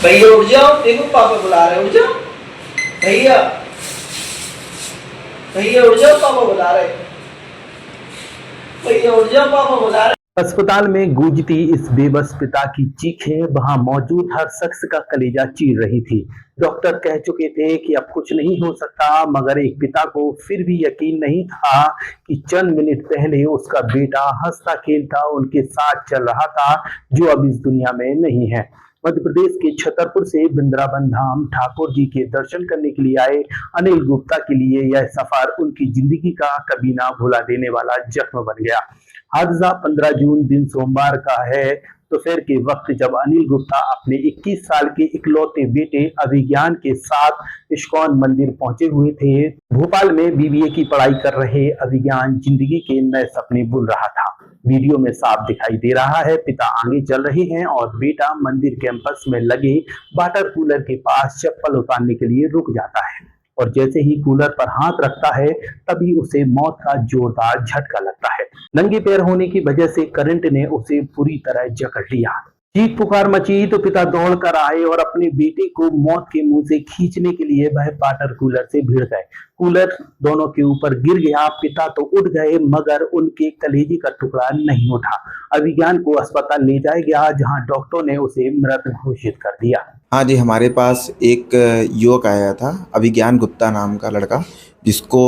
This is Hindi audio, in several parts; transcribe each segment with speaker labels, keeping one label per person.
Speaker 1: भैया उठ जाओ, देखो पापा बुला रहे, उठ जाओ भैया, भैया उठ जाओ, पापा बुला रहे, भैया उठ जाओ, पापा बुला रहे।
Speaker 2: अस्पताल में गूंजती इस बेबस पिता की चीखें वहां मौजूद हर शख्स का कलेजा चीर रही थी। डॉक्टर कह चुके थे कि अब कुछ नहीं हो सकता, मगर एक पिता को फिर भी यकीन नहीं था कि चंद मिनट पहले उसका बेटा हंसता खेलता उनके साथ चल रहा था, जो अब इस दुनिया में नहीं है। मध्य प्रदेश के छतरपुर से वृंदावन धाम ठाकुर जी के दर्शन करने के लिए आए अनिल गुप्ता के लिए यह सफर उनकी जिंदगी का कभी ना भुला देने वाला जख्म बन गया। हादसा 15 जून दिन सोमवार का है। दोपहर के वक्त जब अनिल गुप्ता अपने 21 साल के इकलौते बेटे अभिज्ञान के साथ इस्कॉन मंदिर पहुंचे हुए थे। भोपाल में बीबीए की पढ़ाई कर रहे अभिज्ञान जिंदगी के नए सपने बुन रहा था। वीडियो में साफ दिखाई दे रहा है, पिता आगे चल रहे हैं और बेटा मंदिर कैंपस में लगे वाटर कूलर के पास चप्पल उतारने के लिए रुक जाता है और जैसे ही कूलर पर हाथ रखता है तभी उसे मौत का जोरदार झटका लगता है। नंगे पैर होने की वजह से करंट ने उसे पूरी तरह जकड़ लिया। चीख पुकार मची तो पिता दौड़ कर आए और अपने बेटे को मौत के मुंह से खींचने के लिए वह वाटर कूलर से भिड़ गए। कूलर दोनों के ऊपर गिर गया। पिता तो उठ गए मगर उनके कलेजे का टुकड़ा नहीं उठा। अभिज्ञान को अस्पताल ले जाया गया जहां डॉक्टरों ने उसे मृत घोषित कर दिया।
Speaker 3: हाँ जी, हमारे पास एक युवक आया था, अभिज्ञान गुप्ता नाम का लड़का, जिसको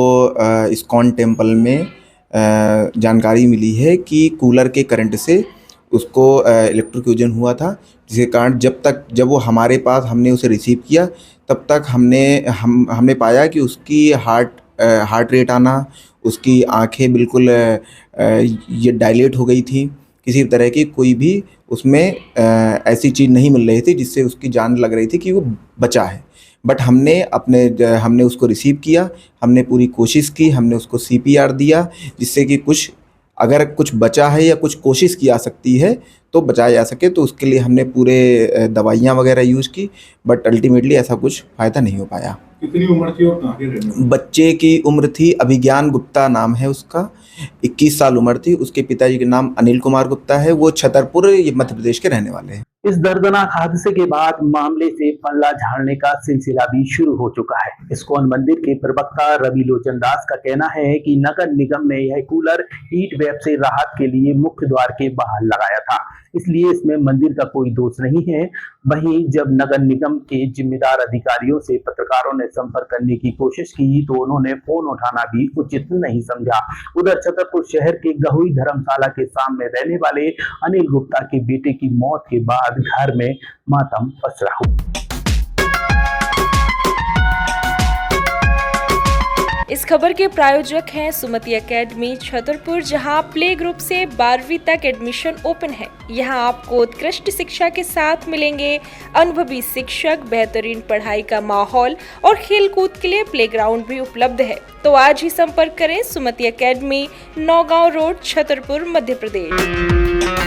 Speaker 3: इस्कॉन टेम्पल में जानकारी मिली है कि कूलर के करंट से उसको इलेक्ट्रोक्यूशन हुआ था, जिसके कारण जब वो हमारे पास हमने उसे रिसीव किया तब तक हमने पाया कि उसकी हार्ट रेट आना, उसकी आंखें बिल्कुल ये डायलेट हो गई थी। किसी तरह की कोई भी उसमें ऐसी चीज़ नहीं मिल रही थी जिससे उसकी जान लग रही थी कि वो बचा है। बट हमने उसको रिसीव किया, हमने पूरी कोशिश की, हमने उसको CPR दिया, जिससे कि अगर कुछ बचा है या कुछ कोशिश की जा सकती है तो बचाया जा सके। तो उसके लिए हमने पूरे दवाइयाँ वगैरह यूज़ की, बट अल्टीमेटली ऐसा कुछ फ़ायदा नहीं हो पाया।
Speaker 4: कितनी उम्र थी और कहाँ के रहने वाले?
Speaker 3: बच्चे की उम्र थी, अभिज्ञान गुप्ता नाम है उसका, 21 साल उम्र थी। उसके पिताजी के नाम अनिल कुमार गुप्ता है, वो छतरपुर मध्य प्रदेश के रहने वाले हैं।
Speaker 2: इस दर्दनाक हादसे के बाद मामले से पल्ला झाड़ने का सिलसिला भी शुरू हो चुका है। इस्कॉन मंदिर के प्रवक्ता रवि लोचन दास का कहना है कि नगर निगम ने यह कूलर हीट वेव से राहत के लिए मुख्य द्वार के बाहर लगाया था, इसलिए इसमें मंदिर का कोई दोष नहीं है। वहीं जब नगर निगम के जिम्मेदार अधिकारियों से पत्रकारों ने संपर्क करने की कोशिश की तो उन्होंने फोन उठाना भी उचित नहीं समझा। उधर छतरपुर शहर के गहुई धर्मशाला के सामने रहने वाले अनिल गुप्ता के बेटे की मौत के बाद घर में मातम पसरा हुआ।
Speaker 5: इस खबर के प्रायोजक हैं सुमति एकेडमी छतरपुर, जहां प्ले ग्रुप से 12वीं तक एडमिशन ओपन है। यहां आपको उत्कृष्ट शिक्षा के साथ मिलेंगे अनुभवी शिक्षक, बेहतरीन पढ़ाई का माहौल और खेलकूद के लिए प्लेग्राउंड भी उपलब्ध है। तो आज ही संपर्क करें सुमति एकेडमी, नौगांव रोड, छतरपुर, मध्य प्रदेश।